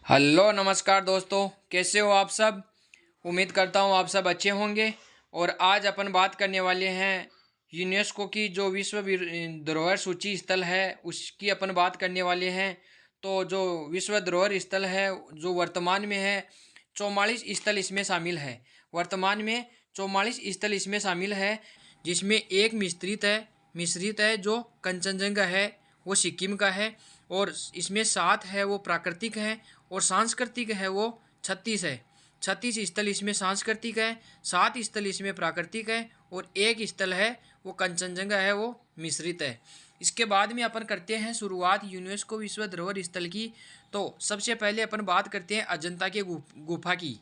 Hello नमस्कार दोस्तों, कैसे हो आप सब। उम्मीद करता हूँ आप सब अच्छे होंगे। और आज अपन बात करने वाले हैं यूनेस्को की जो धरोहर सूची स्थल है उसकी अपन बात करने वाले हैं। तो जो विश्व धरोहर स्थल है जो वर्तमान में है 44 स्थल इसमें शामिल है। वर्तमान में 44 स्थल इसमें शामिल है, जिसमें एक मिश्रित है जो कंचनजंगा है वो सिक्किम का है। और इसमें 7 है वो प्राकृतिक है और सांस्कृतिक है वो 36 है। 36 स्थल इसमें सांस्कृतिक है, 7 स्थल इसमें प्राकृतिक है और एक स्थल है वो कंचनजंगा है वो मिश्रित है। इसके बाद में अपन करते हैं शुरुआत यूनेस्को विश्व धरोहर स्थल की। तो सबसे पहले अपन बात करते हैं अजंता के गुफा की।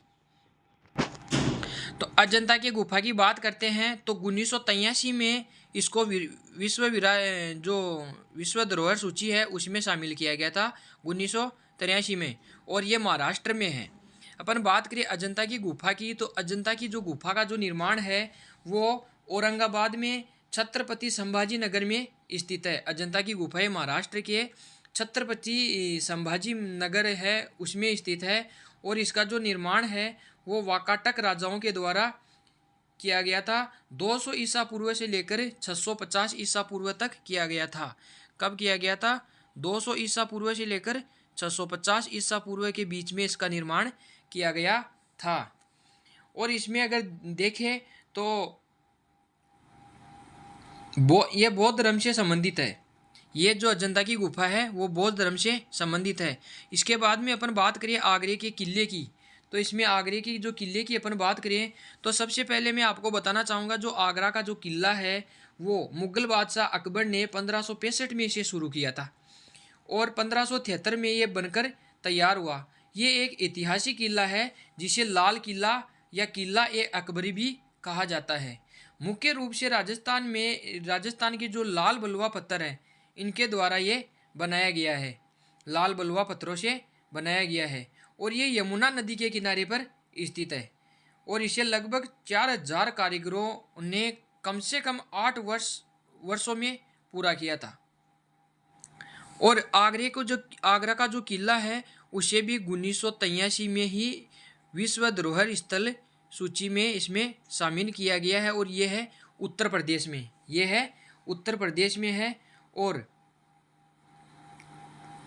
तो अजंता की गुफा की बात करते हैं तो 1983 में इसको जो विश्व धरोहर सूची है उसमें शामिल किया गया था 1983 में, और ये महाराष्ट्र में है। अपन बात करें अजंता की गुफा की, तो अजंता की जो गुफा का जो निर्माण है वो औरंगाबाद में छत्रपति संभाजी नगर में स्थित है। अजंता की गुफाएं महाराष्ट्र के छत्रपति संभाजी नगर है उसमें स्थित है। और इसका जो निर्माण है वो वाकाटक राजाओं के द्वारा किया गया था। 200 ईसा पूर्व से लेकर 650 ईसा पूर्व तक किया गया था। कब किया गया था? 200 ईसा पूर्व से लेकर 650 ईसा पूर्व के बीच में इसका निर्माण किया गया था। और इसमें अगर देखें तो ये बौद्ध धर्म से संबंधित है। ये जो अजंता की गुफा है वो बौद्ध धर्म से संबंधित है। इसके बाद में अपन बात करें आगरे के किले की। तो इसमें आगरे की जो किले की अपन बात करें तो सबसे पहले मैं आपको बताना चाहूँगा जो आगरा का जो किला है वो मुगल बादशाह अकबर ने 1565 में इसे शुरू किया था और 1573 में ये बनकर तैयार हुआ। ये एक ऐतिहासिक किला है जिसे लाल किला या किला ए अकबरी भी कहा जाता है। मुख्य रूप से राजस्थान के जो लाल बलुआ पत्थर है इनके द्वारा ये बनाया गया है। लाल बलुआ पत्थरों से बनाया गया है और ये यमुना नदी के किनारे पर स्थित है। और इसे लगभग 4000 कारीगरों ने कम से कम 8 वर्षों में पूरा किया था। और आगरा का जो किला है उसे भी 1983 में ही विश्व धरोहर स्थल सूची में इसमें शामिल किया गया है और ये है उत्तर प्रदेश में। है। और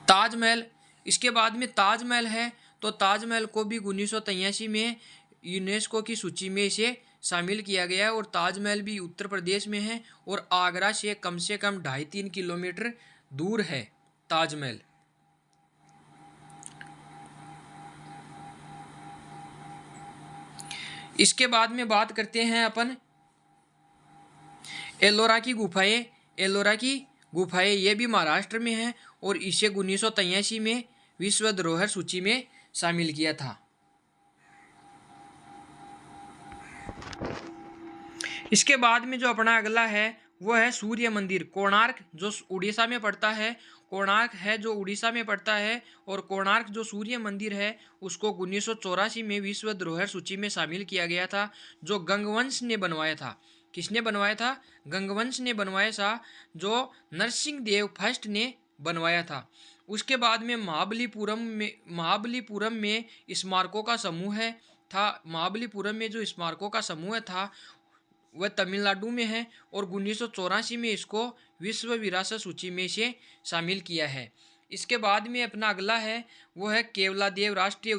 ताजमहल, इसके बाद में ताजमहल है तो ताजमहल को भी 1983 में यूनेस्को की सूची में इसे शामिल किया गया है और ताजमहल भी उत्तर प्रदेश में है और आगरा से कम 2.5-3 किलोमीटर दूर है ताजमहल। इसके बाद में बात करते हैं अपन एलोरा की गुफाएं। ये भी महाराष्ट्र में है और इसे 1983 में विश्व धरोहर सूची में शामिल किया था। इसके बाद में जो अपना अगला है वो है सूर्य मंदिर कोणार्क, जो उड़ीसा में पड़ता है। और कोणार्क जो सूर्य मंदिर है उसको 1984 में विश्व धरोहर सूची में शामिल किया गया था, जो गंगवंश ने बनवाया था। किसने बनवाया था? गंगवंश ने बनवाया था, जो नरसिंह देव फर्स्ट ने बनवाया था। उसके बाद में महाबलीपुरम में स्मारकों का समूह था। महाबलीपुरम में जो स्मारकों का समूह था वह तमिलनाडु में है और 1984 में इसको विश्व विरासत सूची में से शामिल किया है। इसके बाद में अपना अगला है वो है केवलादेव राष्ट्रीय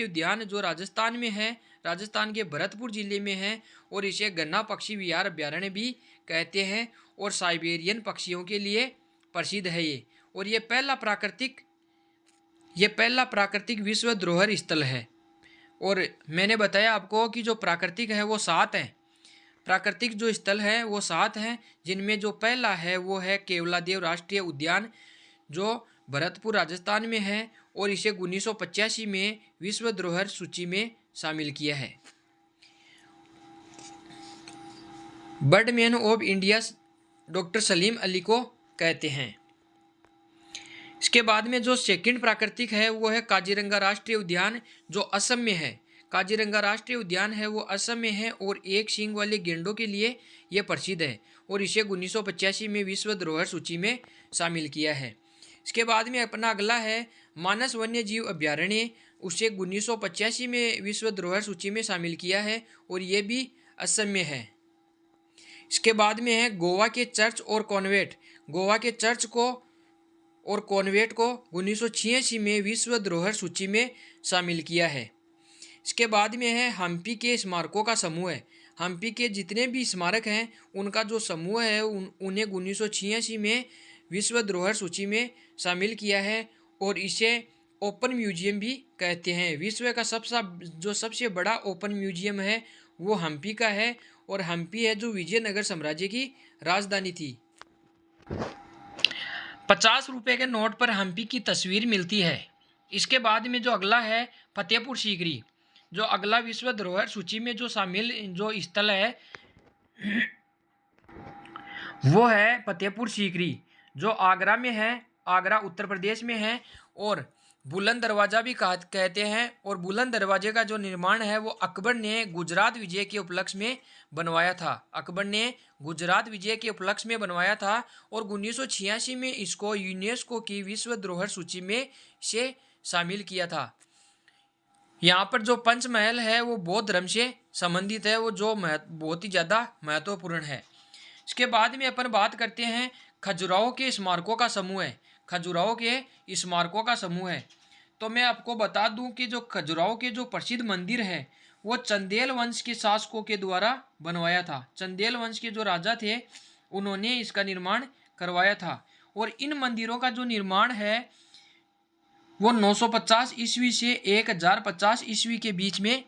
उद्यान जो राजस्थान में है। राजस्थान के भरतपुर जिले में है और इसे गन्ना पक्षी विहार अभ्यारण्य भी कहते हैं और साइबेरियन पक्षियों के लिए प्रसिद्ध है ये। और ये पहला प्राकृतिक विश्व धरोहर स्थल है। और मैंने बताया आपको कि जो प्राकृतिक है वो 7 हैं। प्राकृतिक जो स्थल है वो 7 हैं, जिनमें जो पहला है वो है केवलादेव राष्ट्रीय उद्यान जो भरतपुर राजस्थान में है और इसे 1985 में विश्व धरोहर सूची में शामिल किया है। Birdman of India doctor Salim Ali को कहते हैं। इसके बाद में जो सेकंड प्राकृतिक है वो है काजीरंगा राष्ट्रीय उद्यान जो असम में है। काजीरंगा राष्ट्रीय उद्यान है वो असम में है और एक सींग वाले गेंडों के लिए यह प्रसिद्ध है और इसे 1985 में विश्व धरोहर सूची में शामिल किया है। इसके बाद में अपना अगला है मानस वन्य जीव अभ्यारण्य, उसे 1985 में विश्व धरोहर सूची में शामिल किया है और ये भी असम में है। इसके बाद में है गोवा के चर्च और कॉन्वेंट, गोवा के चर्च को और कॉन्वेंट को 1986 में विश्व धरोहर सूची में शामिल किया है। इसके बाद में है हम्पी के स्मारकों का समूह है, हम्पी के जितने भी स्मारक हैं उनका जो समूह है उन्हें 1986 में विश्व धरोहर सूची में शामिल किया है और इसे ओपन म्यूजियम भी कहते हैं। विश्व का सबसे बड़ा ओपन म्यूजियम है वो हम्पी का है और हम्पी है जो विजयनगर साम्राज्य की राजधानी थी। 50 रुपये के नोट पर हम्पी की तस्वीर मिलती है। इसके बाद में जो अगला है फतेहपुर सीकरी, जो अगला विश्व धरोहर सूची में जो शामिल जो स्थल है वो है फतेहपुर सीकरी, जो आगरा में है, आगरा उत्तर प्रदेश में है और बुलंद दरवाज़ा भी कहते हैं। और बुलंद दरवाजे का जो निर्माण है वो अकबर ने गुजरात विजय के उपलक्ष्य में बनवाया था, अकबर ने गुजरात विजय के उपलक्ष्य में बनवाया था और 1986 में इसको यूनेस्को की विश्व धरोहर सूची में से शामिल किया था। यहाँ पर जो पंचमहल है वो बौद्ध धर्म से संबंधित है, वो जो बहुत ही ज़्यादा महत्वपूर्ण है। इसके बाद में अपन बात करते हैं खजुराहो के स्मारकों का समूह है, खजुराहो के स्मारकों का समूह है। तो मैं आपको बता दूं कि जो खजुराहो के जो प्रसिद्ध मंदिर है वो चंदेल वंश के शासकों के द्वारा बनवाया था, चंदेल वंश के जो राजा थे उन्होंने इसका निर्माण करवाया था। और इन मंदिरों का जो निर्माण है वो 950 ईस्वी से 1050 ईस्वी के बीच में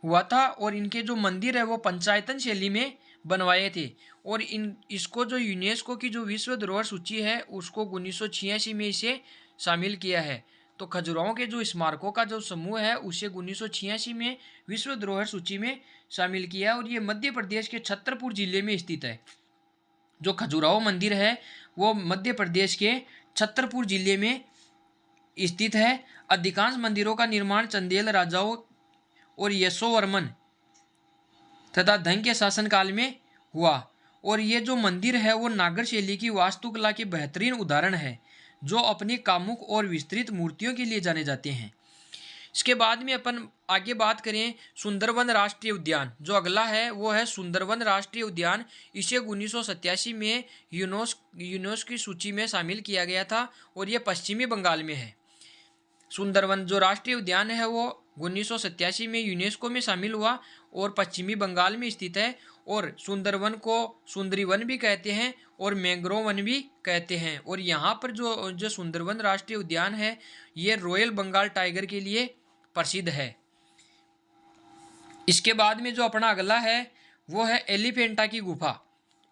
हुआ था और इनके जो मंदिर है वो पंचायतन शैली में बनवाए थे। और इसको जो यूनेस्को की जो विश्व धरोहर सूची है उसको 1986 में इसे शामिल किया है। तो खजुराहो के जो स्मारकों का जो समूह है उसे 1986 में विश्व धरोहर सूची में शामिल किया है और ये मध्य प्रदेश के छतरपुर जिले में स्थित है। जो खजुराहो मंदिर है वो मध्य प्रदेश के छतरपुर जिले में स्थित है। अधिकांश मंदिरों का निर्माण चंदेल राजाओं और यशोवर्मन तथा धन के शासनकाल में हुआ और ये जो मंदिर है वो नागर शैली की वास्तुकला के बेहतरीन उदाहरण है जो अपनी कामुक और विस्तृत मूर्तियों के लिए जाने जाते हैं। इसके बाद में अपन आगे बात करें सुंदरवन राष्ट्रीय उद्यान, जो अगला है वो है सुंदरवन राष्ट्रीय उद्यान। इसे 1987 में यूनेस्को की सूची में शामिल किया गया था और ये पश्चिमी बंगाल में है। सुंदरवन जो राष्ट्रीय उद्यान है वो 1987 में यूनेस्को में शामिल हुआ और पश्चिमी बंगाल में स्थित है। और सुंदरवन को सुंदरी वन भी कहते हैं और मैंग्रोव वन भी कहते हैं। और यहाँ पर जो सुंदरवन राष्ट्रीय उद्यान है ये रॉयल बंगाल टाइगर के लिए प्रसिद्ध है। इसके बाद में जो अपना अगला है वो है एलिफेंटा की गुफा।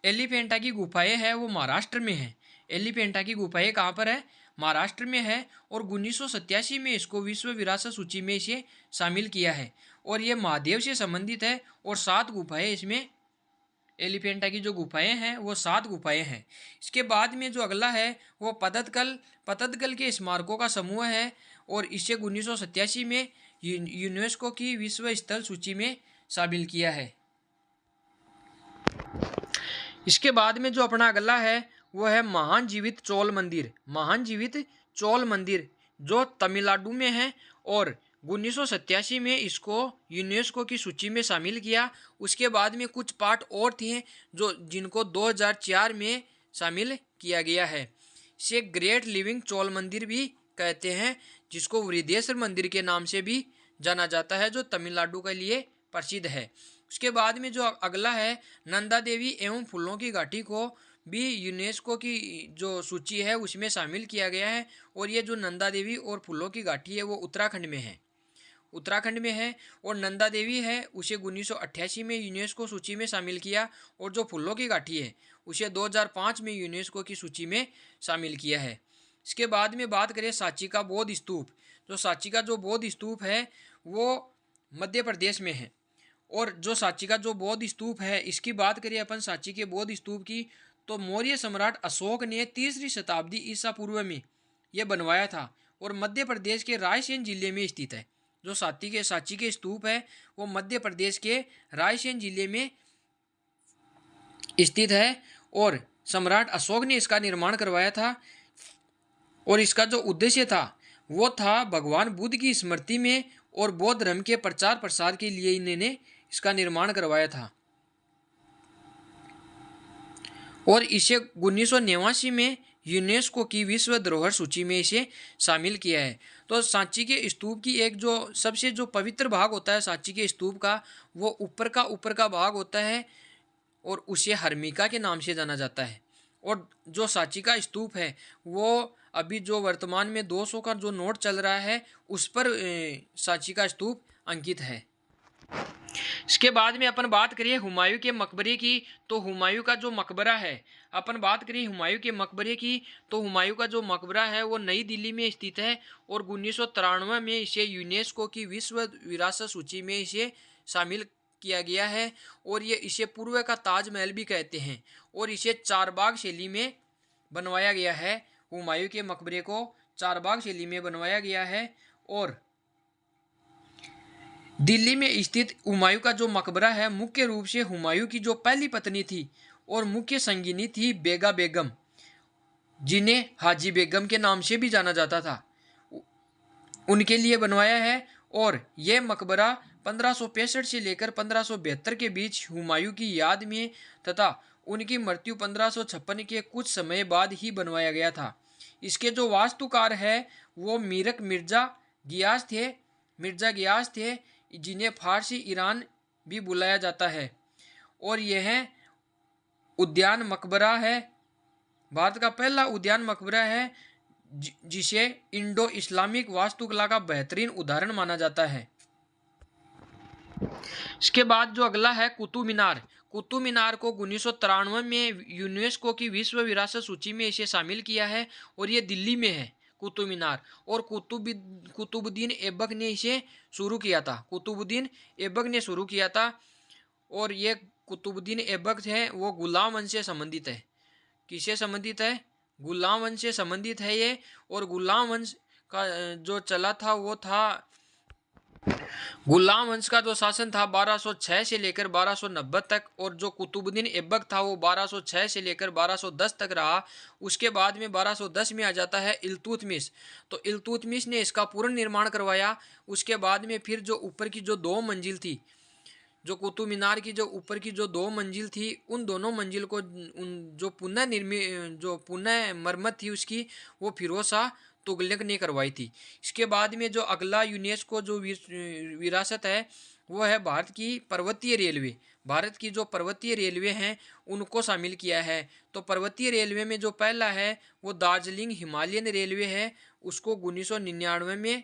एलिफेंटा की गुफाएं है वो महाराष्ट्र में है। एलिफेंटा की गुफाएं कहाँ पर है? महाराष्ट्र में है और 1987 में इसको विश्व विरासत सूची में इसे शामिल किया है और ये महादेव से संबंधित है और 7 गुफाएं इसमें एलिफेंटा की जो गुफाएं हैं वो 7 गुफाएं हैं। इसके बाद में जो अगला है वो पतदकल के स्मारकों का समूह है और इसे 1987 में यूनेस्को की विश्व स्थल सूची में शामिल किया है। इसके बाद में जो अपना अगला है वो है महान जीवित चोल मंदिर। महान जीवित चोल मंदिर जो तमिलनाडु में है और 1987 में इसको यूनेस्को की सूची में शामिल किया। उसके बाद में कुछ पार्ट और थे जिनको 2004 में शामिल किया गया है। इसे ग्रेट लिविंग चोल मंदिर भी कहते हैं जिसको वृद्धेश्वर मंदिर के नाम से भी जाना जाता है जो तमिलनाडु के लिए प्रसिद्ध है। उसके बाद में जो अगला है नंदा देवी एवं फूलों की घाटी को भी यूनेस्को की जो सूची है उसमें शामिल किया गया है और ये जो नंदा देवी और फूलों की घाटी है वो उत्तराखंड में है और नंदा देवी है उसे 1988 में यूनेस्को सूची में शामिल किया और जो फूलों की घाटी है उसे 2005 में यूनेस्को की सूची में शामिल किया है। इसके बाद में बात करें सांची का बौद्ध स्तूप। जो सांची का जो बौद्ध स्तूप है वो मध्य प्रदेश में है और जो सांची का जो बौद्ध स्तूप है इसकी बात करें अपन सांची के बौद्ध स्तूप की तो मौर्य सम्राट अशोक ने 3री शताब्दी ईसा पूर्व में यह बनवाया था और मध्य प्रदेश के रायसेन जिले में स्थित है। जो सांची के स्तूप है वो मध्य प्रदेश के रायसेन जिले में स्थित है और सम्राट अशोक ने इसका निर्माण करवाया था और इसका जो उद्देश्य था वो था भगवान बुद्ध की स्मृति में और बौद्ध धर्म के प्रचार प्रसार के लिए इन्होंने इसका निर्माण करवाया था। और इसे 1989 में यूनेस्को की विश्व धरोहर सूची में इसे शामिल किया है। तो सांची के स्तूप की एक जो सबसे जो पवित्र भाग होता है सांची के स्तूप का, वो ऊपर का भाग होता है और उसे हर्मिका के नाम से जाना जाता है। और जो सांची का स्तूप है वो अभी जो वर्तमान में 200 का जो नोट चल रहा है उस पर सांची का स्तूप अंकित है। इसके बाद में अपन बात करिए हुमायूं के मकबरे की, तो हुमायूं का जो मकबरा है, अपन बात करिए हुमायूं के मकबरे की, तो हुमायूं का जो मकबरा है वो नई दिल्ली में स्थित है और 1993 में इसे यूनेस्को की विश्व विरासत सूची में इसे शामिल किया गया है। और ये इसे पूर्व का ताजमहल भी कहते हैं और इसे चारबाग शैली में बनवाया गया है। हुमायूं के मकबरे को चारबाग शैली में बनवाया गया है। और दिल्ली में स्थित हुमायूं का जो मकबरा है मुख्य रूप से हुमायूं की जो पहली पत्नी थी और मुख्य संगिनी थी बेगा बेगम, जिन्हें हाजी बेगम के नाम से भी जाना जाता था, उनके लिए बनवाया है। और यह मकबरा 1565 से लेकर 1572 के बीच हुमायूं की याद में तथा उनकी मृत्यु 1556 के कुछ समय बाद ही बनवाया गया था। इसके जो वास्तुकार है वो मिर्जा गियास थे, जिन्हें फारसी ईरान भी बुलाया जाता है। और यह उद्यान मकबरा है, भारत का पहला उद्यान मकबरा है जिसे इंडो इस्लामिक वास्तुकला का बेहतरीन उदाहरण माना जाता है। इसके बाद जो अगला है कुतुब मीनार। कुतुब मीनार को 1993 में यूनेस्को की विश्व विरासत सूची में इसे शामिल किया है और ये दिल्ली में है कुतुब मीनार। और कुतुबुद्दीन ऐबक ने इसे शुरू किया था, कुतुबुद्दीन ऐबक ने शुरू किया था। और ये कुतुबुद्दीन ऐबक है वो गुलाम वंश से संबंधित है। किससे संबंधित है? गुलाम वंश से संबंधित है ये। और गुलाम वंश का जो चला था वो था, गुलाम वंश का जो शासन था 1206 से लेकर 1290 तक। और जो कुतुबुद्दीन ऐबक था वो 1206 से लेकर 1210 तक रहा। उसके बाद में 1210 में आ जाता है इल्तुतमिश। तो इल्तुतमिश ने इसका पूर्ण निर्माण करवाया। उसके बाद में फिर जो ऊपर की जो 2 मंजिल थी, जो कुतुब मीनार की जो ऊपर की जो 2 मंजिल थी, उन दोनों मंजिल को जो पुनः मरम्मत थी उसकी, वो फिरोज शाह तुगलक ने करवाई थी। इसके बाद में जो अगला यूनेस्को जो विरासत है वो है भारत की पर्वतीय रेलवे। भारत की जो पर्वतीय रेलवे हैं उनको शामिल किया है। तो पर्वतीय रेलवे में जो पहला है वो दार्जिलिंग हिमालयन रेलवे है, उसको 1999 में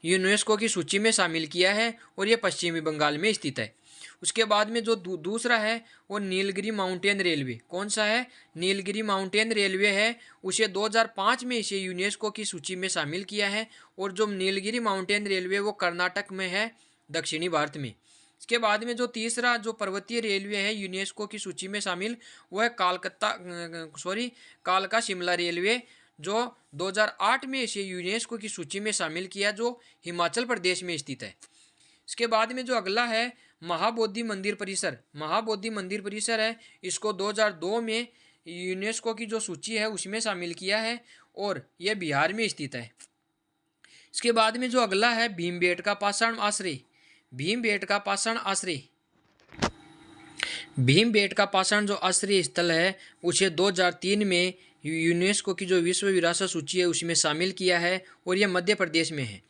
यूनेस्को की सूची में शामिल किया है और ये पश्चिमी बंगाल में स्थित है। उसके बाद में जो दूसरा है वो नीलगिरी माउंटेन रेलवे। कौन सा है? नीलगिरी माउंटेन रेलवे है। उसे 2005 में इसे यूनेस्को की सूची में शामिल किया है। और जो नीलगिरी माउंटेन रेलवे वो कर्नाटक में है, दक्षिणी भारत में। इसके बाद में जो तीसरा जो पर्वतीय रेलवे है यूनेस्को की सूची में शामिल, वो है कालका शिमला रेलवे, जो 2008 में इसे यूनेस्को की सूची में शामिल किया, जो हिमाचल प्रदेश में स्थित है। इसके बाद में जो अगला है महाबोधि मंदिर परिसर। महाबोधि मंदिर परिसर है, इसको 2002 में यूनेस्को की जो सूची है उसमें शामिल किया है और यह बिहार में स्थित है। इसके बाद में जो अगला है भीमबेटका पाषाण आश्रय। भीमबेटका पाषाण आश्रय, भीमबेटका पाषाण जो आश्रय स्थल है उसे 2003 में यूनेस्को की जो विश्व विरासत सूची है उसमें शामिल किया है और यह मध्य प्रदेश में है।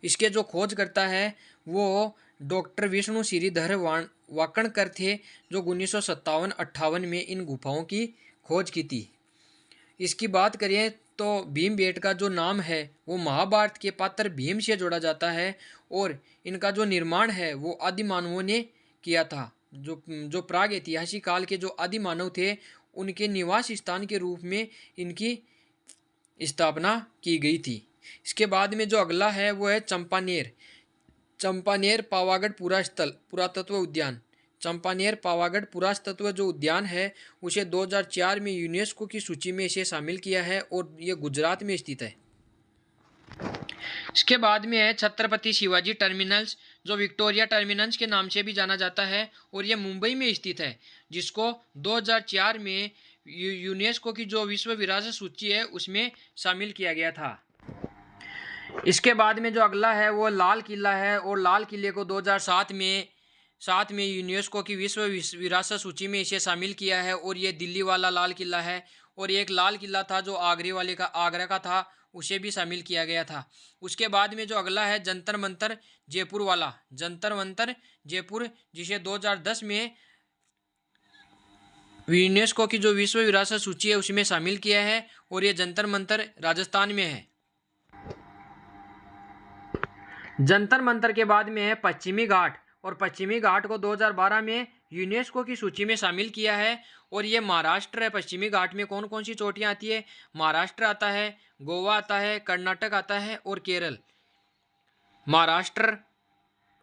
इसके जो खोज करता है वो डॉक्टर विष्णु श्रीधर वाकणकर थे, जो 1957-58 में इन गुफाओं की खोज की थी। इसकी बात करें तो भीमबेटका जो नाम है वो महाभारत के पात्र भीम से जोड़ा जाता है और इनका जो निर्माण है वो आदि मानवों ने किया था। जो प्राग ऐतिहासिक काल के जो आदि मानव थे उनके निवास स्थान के रूप में इनकी स्थापना की गई थी। इसके बाद में जो अगला है वो है चंपानेर। चंपानेर पावागढ़ पुरातत्व उद्यान। चंपानेर पावागढ़ पुरातत्व जो उद्यान है उसे 2004 में यूनेस्को की सूची में इसे शामिल किया है और यह गुजरात में स्थित है। इसके बाद में है छत्रपति शिवाजी टर्मिनल्स, जो विक्टोरिया टर्मिनल्स के नाम से भी जाना जाता है और यह मुंबई में स्थित है, जिसको 2004 में यूनेस्को की जो विश्व विरासत सूची है उसमें शामिल किया गया था। इसके बाद में जो अगला है वो लाल किला है, और लाल किले को 2007 में यूनेस्को की विश्व विरासत सूची में इसे शामिल किया है। और ये दिल्ली वाला लाल किला है, और एक लाल किला था जो आगरा का था, उसे भी शामिल किया गया था। उसके बाद में जो अगला है जंतर मंतर जयपुर वाला, जंतर मंतर जयपुर, जिसे 2010 में यूनेस्को की जो विश्व विरासत सूची है उसमें शामिल किया है, और ये जंतर मंतर राजस्थान में है। जंतर मंतर के बाद में है पश्चिमी घाट, और पश्चिमी घाट को 2012 में यूनेस्को की सूची में शामिल किया है, और ये महाराष्ट्र है। पश्चिमी घाट में कौन कौन सी चोटियाँ आती है? महाराष्ट्र आता है, गोवा आता है, कर्नाटक आता है और केरल।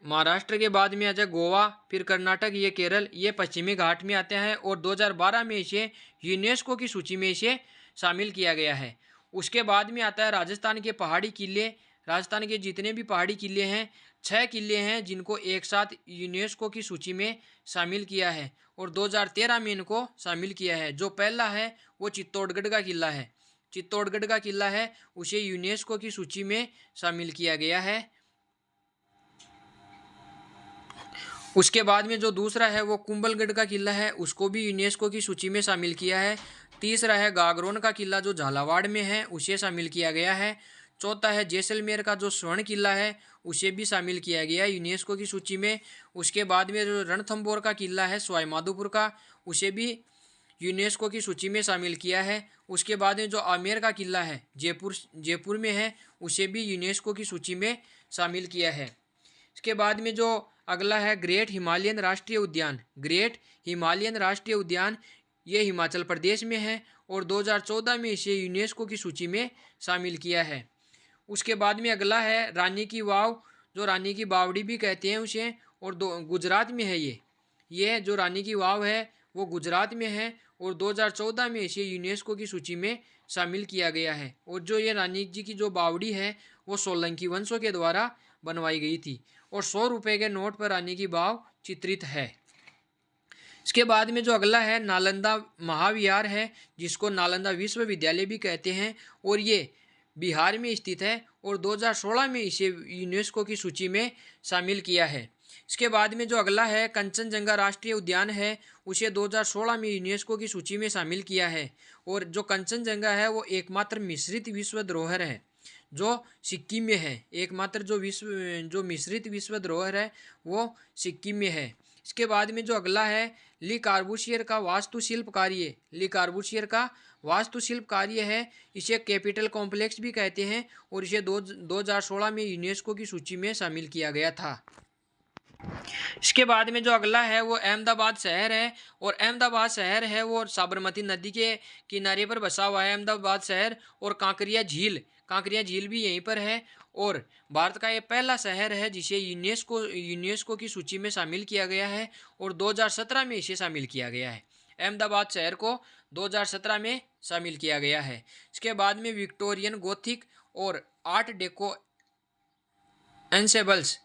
महाराष्ट्र के बाद में आ जाए गोवा, फिर कर्नाटक, ये केरल, ये पश्चिमी घाट में आते हैं, और 2012 में इसे यूनेस्को की सूची में इसे शामिल किया गया है। उसके बाद में आता है राजस्थान के पहाड़ी किले। राजस्थान के जितने भी पहाड़ी किले हैं, 6 किले हैं जिनको एक साथ यूनेस्को की सूची में शामिल किया है, और 2013 में इनको शामिल किया है। जो पहला है वो चित्तौड़गढ़ का किला है, चित्तौड़गढ़ का किला है, उसे यूनेस्को की सूची में शामिल किया गया है। उसके बाद में जो दूसरा है वो कुंभलगढ़ का किला है, उसको भी यूनेस्को की सूची में शामिल किया है। तीसरा है गागरोन का किला जो झालावाड़ में है, उसे शामिल किया गया है। चौथा है जैसलमेर का जो स्वर्ण किला है, उसे भी शामिल किया गया है यूनेस्को की सूची में। उसके बाद में जो रणथंभौर का किला है सवाई माधोपुर का, उसे भी यूनेस्को की सूची में शामिल किया है। उसके बाद में जो आमेर का किला है जयपुर में है, उसे भी यूनेस्को की सूची में शामिल किया है। इसके बाद में जो अगला है ग्रेट हिमालयन राष्ट्रीय उद्यान, ग्रेट हिमालयन राष्ट्रीय उद्यान, ये हिमाचल प्रदेश में है, और 2014 में इसे यूनेस्को की सूची में शामिल किया है। उसके बाद में अगला है रानी की वाव, जो रानी की बावड़ी भी कहते हैं उसे, और गुजरात में है। ये जो रानी की वाव है वो गुजरात में है, और 2014 में इसे यूनेस्को की सूची में शामिल किया गया है। और जो ये रानी जी की जो बावड़ी है वो सोलंकी वंशों के द्वारा बनवाई गई थी, और 100 रुपये के नोट पर रानी की वाव चित्रित है। इसके बाद में जो अगला है नालंदा महाविहार है, जिसको नालंदा विश्वविद्यालय भी कहते हैं, और ये बिहार में स्थित है, और 2016 में इसे यूनेस्को की सूची में शामिल किया है। इसके बाद में जो अगला है कंचनजंगा राष्ट्रीय उद्यान है, उसे 2016 में यूनेस्को की सूची में शामिल किया है। और जो कंचनजंगा है वो एकमात्र मिश्रित विश्व धरोहर है जो सिक्किम में है, एकमात्र जो मिश्रित विश्व धरोहर है वो सिक्किम में है। इसके बाद में जो अगला है ली कार्बूसियर का वास्तुशिल्प कार्य, ली कार्बूसियर का वास्तुशिल्प कार्य है, इसे कैपिटल कॉम्प्लेक्स भी कहते हैं, और इसे 2016 में यूनेस्को की सूची में शामिल किया गया था। इसके बाद में जो अगला है वो अहमदाबाद शहर है, और अहमदाबाद शहर है वो साबरमती नदी के किनारे पर बसा हुआ है अहमदाबाद शहर, और कांकरिया झील भी यहीं पर है, और भारत का ये पहला शहर है जिसे यूनेस्को की सूची में शामिल किया गया है, और 2017 में इसे शामिल किया गया है। अहमदाबाद शहर को 2017 में शामिल किया गया है। इसके बाद में विक्टोरियन गोथिक और आर्ट डेको एंसेबल्स,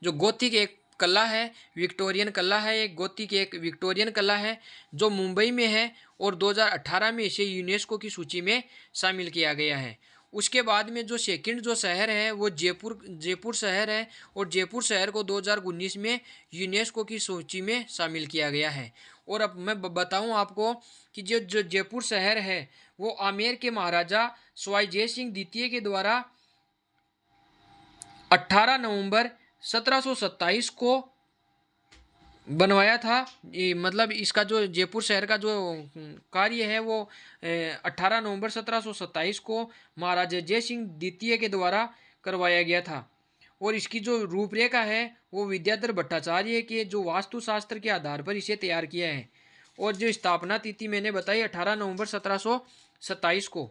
जो गोथिक एक कला है, विक्टोरियन कला है, एक गोथिक एक विक्टोरियन कला है जो मुंबई में है, और 2018 में इसे यूनेस्को की सूची में शामिल किया गया है। उसके बाद में जो सेकंड जो शहर है वो जयपुर शहर है, और जयपुर शहर को 2019 में यूनेस्को की सूची में शामिल किया गया है। और अब मैं बताऊं आपको कि जो जयपुर शहर है वो आमेर के महाराजा सवाई जय सिंह द्वितीय के द्वारा 18 नवंबर 1727 को बनवाया था। मतलब इसका जो जयपुर शहर का जो कार्य है वो 18 नवंबर 1727 को महाराजा जय सिंह द्वितीय के द्वारा करवाया गया था। और इसकी जो रूपरेखा है वो विद्याधर भट्टाचार्य के जो वास्तुशास्त्र के आधार पर इसे तैयार किया है। और जो स्थापना तिथि मैंने बताई 18 नवंबर 1727 को।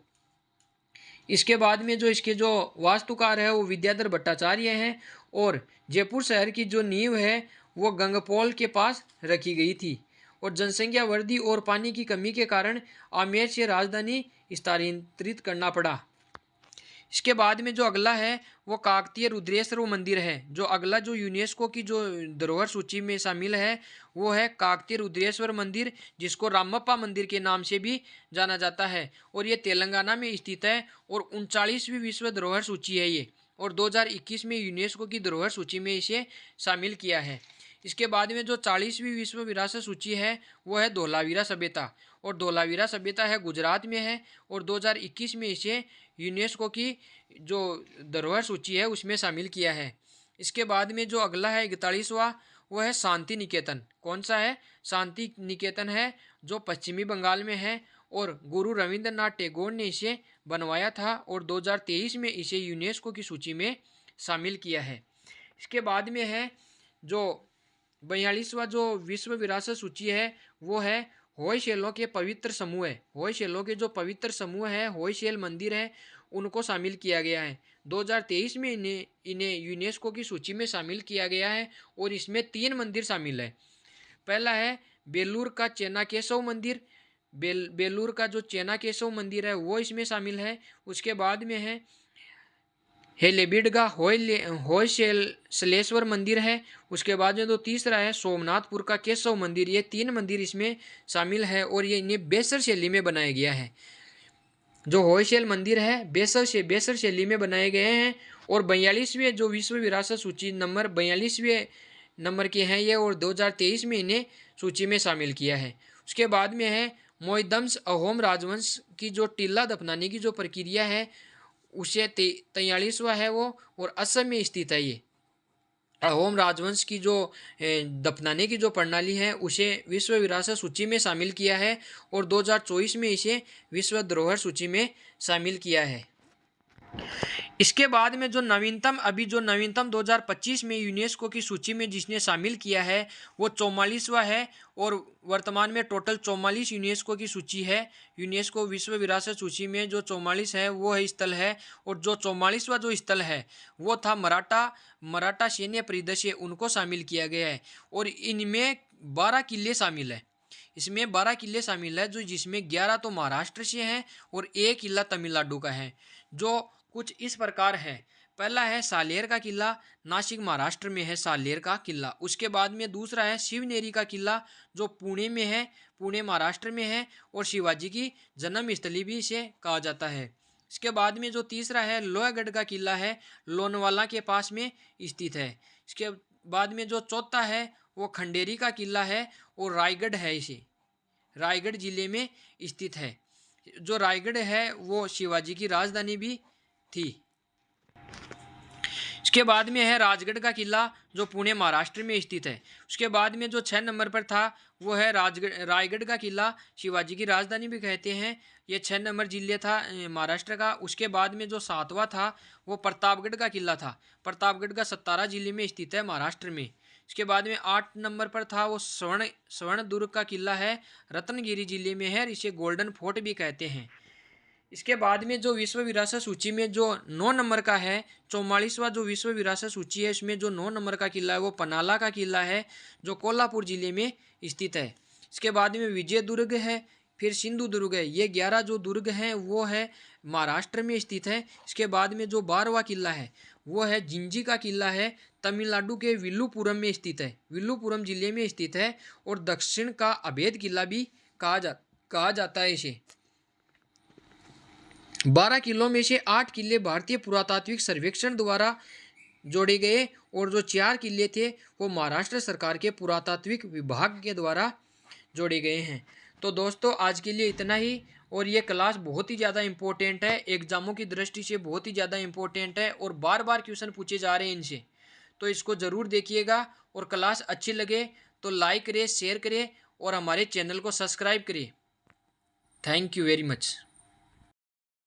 इसके बाद में जो इसके जो वास्तुकार है वो विद्याधर भट्टाचार्य हैं, और जयपुर शहर की जो नींव है वो गंगपोल के पास रखी गई थी, और जनसंख्या वृद्धि और पानी की कमी के कारण आमेर से राजधानी स्थानांतरित करना पड़ा। इसके बाद में जो अगला है वो काकतीय रुद्रेश्वर मंदिर है। जो अगला जो यूनेस्को की जो धरोहर सूची में शामिल है वो है काकतीय रुद्रेश्वर मंदिर, जिसको रामप्पा मंदिर के नाम से भी जाना जाता है, और ये तेलंगाना में स्थित है और 39वीं विश्व धरोहर सूची है ये, और 2021 में यूनेस्को की धरोहर सूची में इसे शामिल किया है। इसके बाद में जो 40वीं विश्व विरासत सूची है वो है धोलावीरा सभ्यता, और धोलावीरा सभ्यता है गुजरात में है, और 2021 में इसे यूनेस्को की जो धरोहर सूची है उसमें शामिल किया है। इसके बाद में जो अगला है 41वां वो है शांति निकेतन। कौन सा है? शांति निकेतन है, जो पश्चिमी बंगाल में है, और गुरु रविंद्रनाथ टैगोर ने इसे बनवाया था, और 2023 में इसे यूनेस्को की सूची में शामिल किया है। इसके बाद में है जो 42वां जो विश्व विरासत सूची है वो है होयसैलों के पवित्र समूह है। होयसैलों के जो पवित्र समूह है, होयसैल मंदिर है, उनको शामिल किया गया है। 2023 में इन्हें यूनेस्को की सूची में शामिल किया गया है, और इसमें 3 मंदिर शामिल है। पहला है बेलूर का चेन्नाकेशव मंदिर। बेलूर का जो चेन्नाकेशव मंदिर है वो इसमें शामिल है। उसके बाद में है हेलेबिडगा होयसलेश्वर मंदिर है। उसके बाद में जो तीसरा है सोमनाथपुर का केशव मंदिर। ये 3 मंदिर इसमें शामिल है, और ये इन्हें बेसर शैली में बनाया गया है। जो होयसैल मंदिर है बेसर शैली में बनाए गए हैं, और 42वें जो विश्व विरासत सूची नंबर 42वें नंबर के हैं ये, और 2023 में इन्हें सूची में शामिल किया है। उसके बाद में है मोइदम्स अहोम राजवंश की जो टीला दफनाने की जो प्रक्रिया है उसे 43वां है वो, और असम में स्थित है ये। अहोम राजवंश की जो दफनाने की जो प्रणाली है उसे विश्व विरासत सूची में शामिल किया है, और 2024 में इसे विश्व धरोहर सूची में शामिल किया है। इसके बाद में जो नवीनतम 2025 में यूनेस्को की सूची में जिसने शामिल किया है वो 44वां है, और वर्तमान में टोटल 44 यूनेस्को की सूची है। यूनेस्को विश्व विरासत सूची में जो 44 है वो है स्थल है, और जो 44वां जो स्थल है वो था मराठा सैन्य परिदृश्य, उनको शामिल किया गया है, और इनमें 12 किले शामिल है। इसमें 12 किले शामिल है, जो जिसमें 11 तो महाराष्ट्र से हैं और 1 किला तमिलनाडु का है, जो कुछ इस प्रकार है। पहला है सालेर का किला, नासिक महाराष्ट्र में है सालेर का किला। उसके बाद में दूसरा है शिवनेरी का किला, जो पुणे में है, पुणे महाराष्ट्र में है, और शिवाजी की जन्मस्थली भी इसे कहा जाता है। इसके बाद में जो तीसरा है लोहगढ़ का किला है, लोनावाला के पास में स्थित है। इसके बाद में जो चौथा है वो खंडेरी का किला है, और रायगढ़ है, इसे रायगढ़ जिले में स्थित है। जो रायगढ़ है वो शिवाजी की राजधानी भी थी। इसके बाद में है राजगढ़ का किला, जो पुणे महाराष्ट्र में स्थित है। उसके बाद में जो 6 नंबर पर था वो है रायगढ़ का किला, शिवाजी की राजधानी भी कहते हैं। ये 6 नंबर जिले था महाराष्ट्र का। उसके बाद में जो 7वां था वो प्रतापगढ़ का किला था। प्रतापगढ़ का सतारा जिले में स्थित है महाराष्ट्र में। इसके बाद में 8 नंबर पर था वो स्वर्णदुर्ग का किला है, रत्नगिरी जिले में है, इसे गोल्डन फोर्ट भी कहते हैं। इसके बाद में जो विश्व विरासत सूची में जो 9 नंबर का है, 44वां जो विश्व विरासत सूची है, इसमें जो 9 नंबर का किला है वो पनाला का किला है, जो कोल्हापुर जिले में स्थित है। इसके बाद में विजय दुर्ग है, फिर सिंधु दुर्ग है। ये 11 जो दुर्ग हैं वो है महाराष्ट्र में स्थित है। इसके बाद में जो 12वां किला है वो है जिंजी का किला है, तमिलनाडु के विल्लुपुरम में स्थित है, विल्लुपुरम जिले में स्थित है, और दक्षिण का अभेद किला भी कहा जाता है इसे। 12 किलों में से 8 किले भारतीय पुरातात्विक सर्वेक्षण द्वारा जोड़े गए, और जो 4 किले थे वो महाराष्ट्र सरकार के पुरातात्विक विभाग के द्वारा जोड़े गए हैं। तो दोस्तों आज के लिए इतना ही, और ये क्लास बहुत ही ज़्यादा इम्पोर्टेंट है, एग्जामों की दृष्टि से बहुत ही ज़्यादा इम्पोर्टेंट है, और बार बार क्वेश्चन पूछे जा रहे हैं इनसे। तो इसको ज़रूर देखिएगा, और क्लास अच्छी लगे तो लाइक करें, शेयर करें, और हमारे चैनल को सब्सक्राइब करें। Thank you very much.